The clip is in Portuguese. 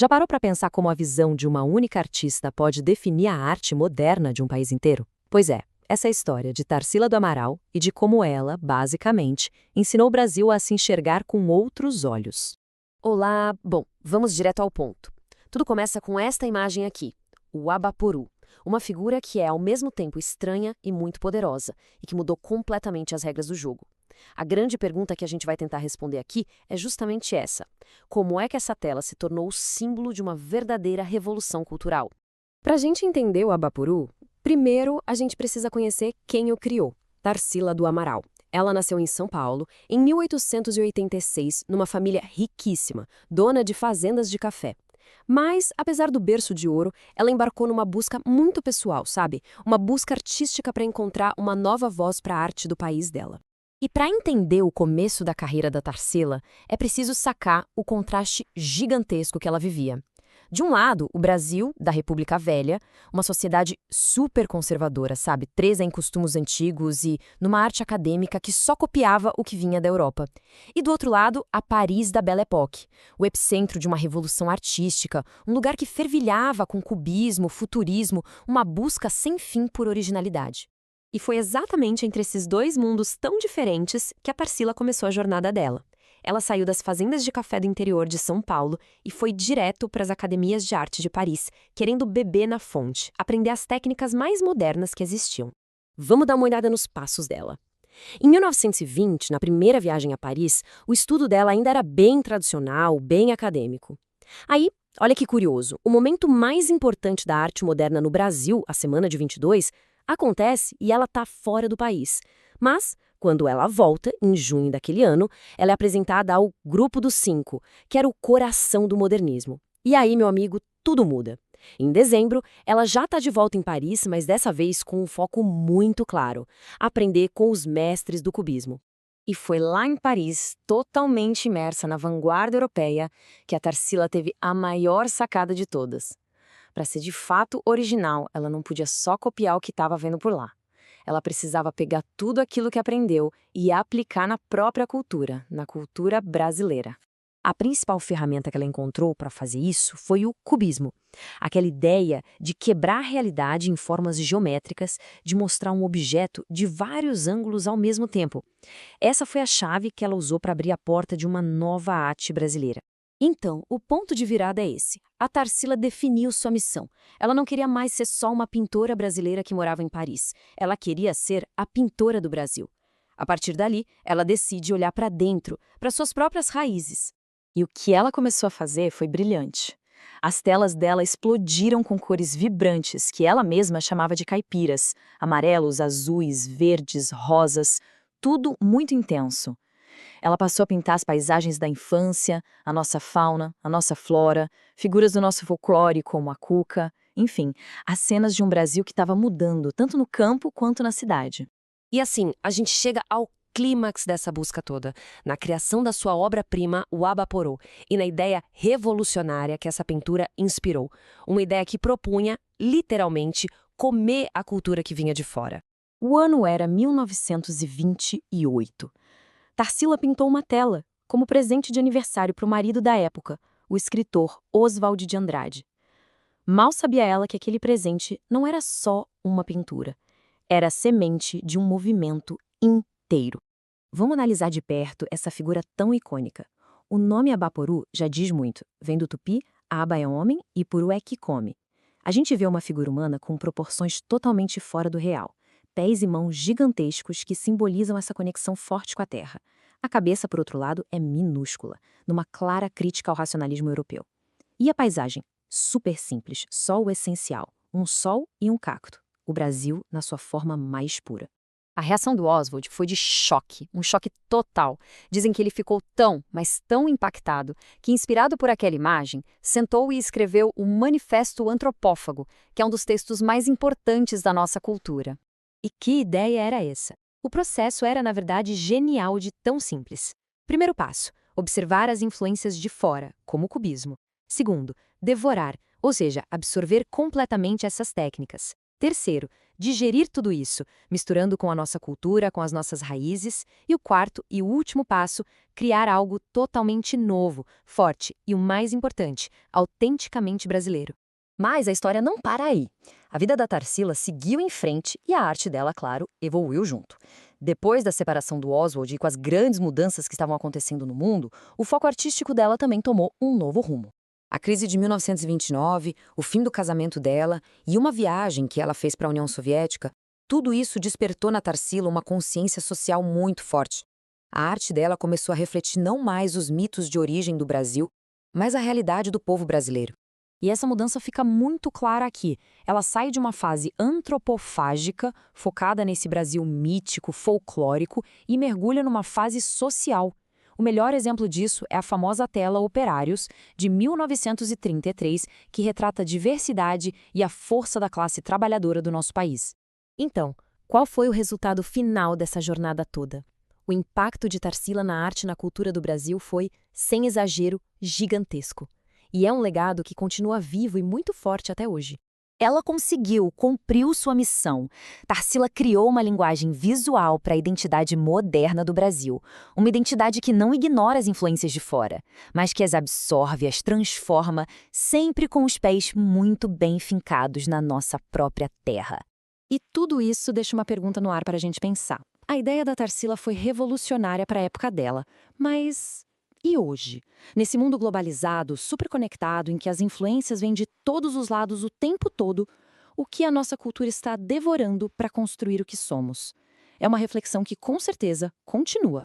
Já parou para pensar como a visão de uma única artista pode definir a arte moderna de um país inteiro? Pois é, essa é a história de Tarsila do Amaral e de como ela, basicamente, ensinou o Brasil a se enxergar com outros olhos. Olá, bom, vamos direto ao ponto. Tudo começa com esta imagem aqui, o Abaporu, uma figura que é ao mesmo tempo estranha e muito poderosa, e que mudou completamente as regras do jogo. A grande pergunta que a gente vai tentar responder aqui é justamente essa: como é que essa tela se tornou o símbolo de uma verdadeira revolução cultural? Para a gente entender o Abaporu, primeiro a gente precisa conhecer quem o criou, Tarsila do Amaral. Ela nasceu em São Paulo, em 1886, numa família riquíssima, dona de fazendas de café. Mas, apesar do berço de ouro, ela embarcou numa busca muito pessoal, sabe? Uma busca artística para encontrar uma nova voz para a arte do país dela. E para entender o começo da carreira da Tarsila, é preciso sacar o contraste gigantesco que ela vivia. De um lado, o Brasil, da República Velha, uma sociedade super conservadora, sabe? Presa em costumes antigos e numa arte acadêmica que só copiava o que vinha da Europa. E do outro lado, a Paris da Belle Époque, o epicentro de uma revolução artística, um lugar que fervilhava com cubismo, futurismo, uma busca sem fim por originalidade. E foi exatamente entre esses dois mundos tão diferentes que a Tarsila começou a jornada dela. Ela saiu das fazendas de café do interior de São Paulo e foi direto para as academias de arte de Paris, querendo beber na fonte, aprender as técnicas mais modernas que existiam. Vamos dar uma olhada nos passos dela. Em 1920, na primeira viagem a Paris, o estudo dela ainda era bem tradicional, bem acadêmico. Aí, olha que curioso, o momento mais importante da arte moderna no Brasil, a Semana de 22, acontece e ela está fora do país. Mas, quando ela volta, em junho daquele ano, ela é apresentada ao Grupo dos Cinco, que era o coração do modernismo. E aí, meu amigo, tudo muda. Em dezembro, ela já está de volta em Paris, mas dessa vez com um foco muito claro: aprender com os mestres do cubismo. E foi lá em Paris, totalmente imersa na vanguarda europeia, que a Tarsila teve a maior sacada de todas. Para ser de fato original, ela não podia só copiar o que estava vendo por lá. Ela precisava pegar tudo aquilo que aprendeu e aplicar na própria cultura, na cultura brasileira. A principal ferramenta que ela encontrou para fazer isso foi o cubismo. Aquela ideia de quebrar a realidade em formas geométricas, de mostrar um objeto de vários ângulos ao mesmo tempo. Essa foi a chave que ela usou para abrir a porta de uma nova arte brasileira. Então, o ponto de virada é esse. A Tarsila definiu sua missão. Ela não queria mais ser só uma pintora brasileira que morava em Paris. Ela queria ser a pintora do Brasil. A partir dali, ela decide olhar para dentro, para suas próprias raízes. E o que ela começou a fazer foi brilhante. As telas dela explodiram com cores vibrantes, que ela mesma chamava de caipiras. Amarelos, azuis, verdes, rosas, tudo muito intenso. Ela passou a pintar as paisagens da infância, a nossa fauna, a nossa flora, figuras do nosso folclore como a cuca, enfim, as cenas de um Brasil que estava mudando, tanto no campo quanto na cidade. E assim, a gente chega ao clímax dessa busca toda, na criação da sua obra-prima, o Abaporu, e na ideia revolucionária que essa pintura inspirou. Uma ideia que propunha, literalmente, comer a cultura que vinha de fora. O ano era 1928. Tarsila pintou uma tela, como presente de aniversário para o marido da época, o escritor Oswald de Andrade. Mal sabia ela que aquele presente não era só uma pintura, era a semente de um movimento inteiro. Vamos analisar de perto essa figura tão icônica. O nome Abaporu já diz muito, vem do tupi, aba é homem e puru é que come. A gente vê uma figura humana com proporções totalmente fora do real. Pés e mãos gigantescos que simbolizam essa conexão forte com a terra. A cabeça, por outro lado, é minúscula, numa clara crítica ao racionalismo europeu. E a paisagem? Super simples, só o essencial. Um sol e um cacto. O Brasil na sua forma mais pura. A reação do Oswald foi de choque, um choque total. Dizem que ele ficou tão, mas tão impactado, que, inspirado por aquela imagem, sentou e escreveu o Manifesto Antropófago, que é um dos textos mais importantes da nossa cultura. E que ideia era essa? O processo era, na verdade, genial de tão simples. Primeiro passo, observar as influências de fora, como o cubismo. Segundo, devorar, ou seja, absorver completamente essas técnicas. Terceiro, digerir tudo isso, misturando com a nossa cultura, com as nossas raízes. E o quarto e o último passo, criar algo totalmente novo, forte e, o mais importante, autenticamente brasileiro. Mas a história não para aí. A vida da Tarsila seguiu em frente e a arte dela, claro, evoluiu junto. Depois da separação do Oswald e com as grandes mudanças que estavam acontecendo no mundo, o foco artístico dela também tomou um novo rumo. A crise de 1929, o fim do casamento dela e uma viagem que ela fez para a União Soviética, tudo isso despertou na Tarsila uma consciência social muito forte. A arte dela começou a refletir não mais os mitos de origem do Brasil, mas a realidade do povo brasileiro. E essa mudança fica muito clara aqui. Ela sai de uma fase antropofágica, focada nesse Brasil mítico, folclórico, e mergulha numa fase social. O melhor exemplo disso é a famosa tela Operários, de 1933, que retrata a diversidade e a força da classe trabalhadora do nosso país. Então, qual foi o resultado final dessa jornada toda? O impacto de Tarsila na arte e na cultura do Brasil foi, sem exagero, gigantesco. E é um legado que continua vivo e muito forte até hoje. Ela cumpriu sua missão. Tarsila criou uma linguagem visual para a identidade moderna do Brasil. Uma identidade que não ignora as influências de fora, mas que as absorve, as transforma, sempre com os pés muito bem fincados na nossa própria terra. E tudo isso deixa uma pergunta no ar para a gente pensar. A ideia da Tarsila foi revolucionária para a época dela, mas e hoje? Nesse mundo globalizado, superconectado, em que as influências vêm de todos os lados o tempo todo, o que a nossa cultura está devorando para construir o que somos? É uma reflexão que, com certeza, continua.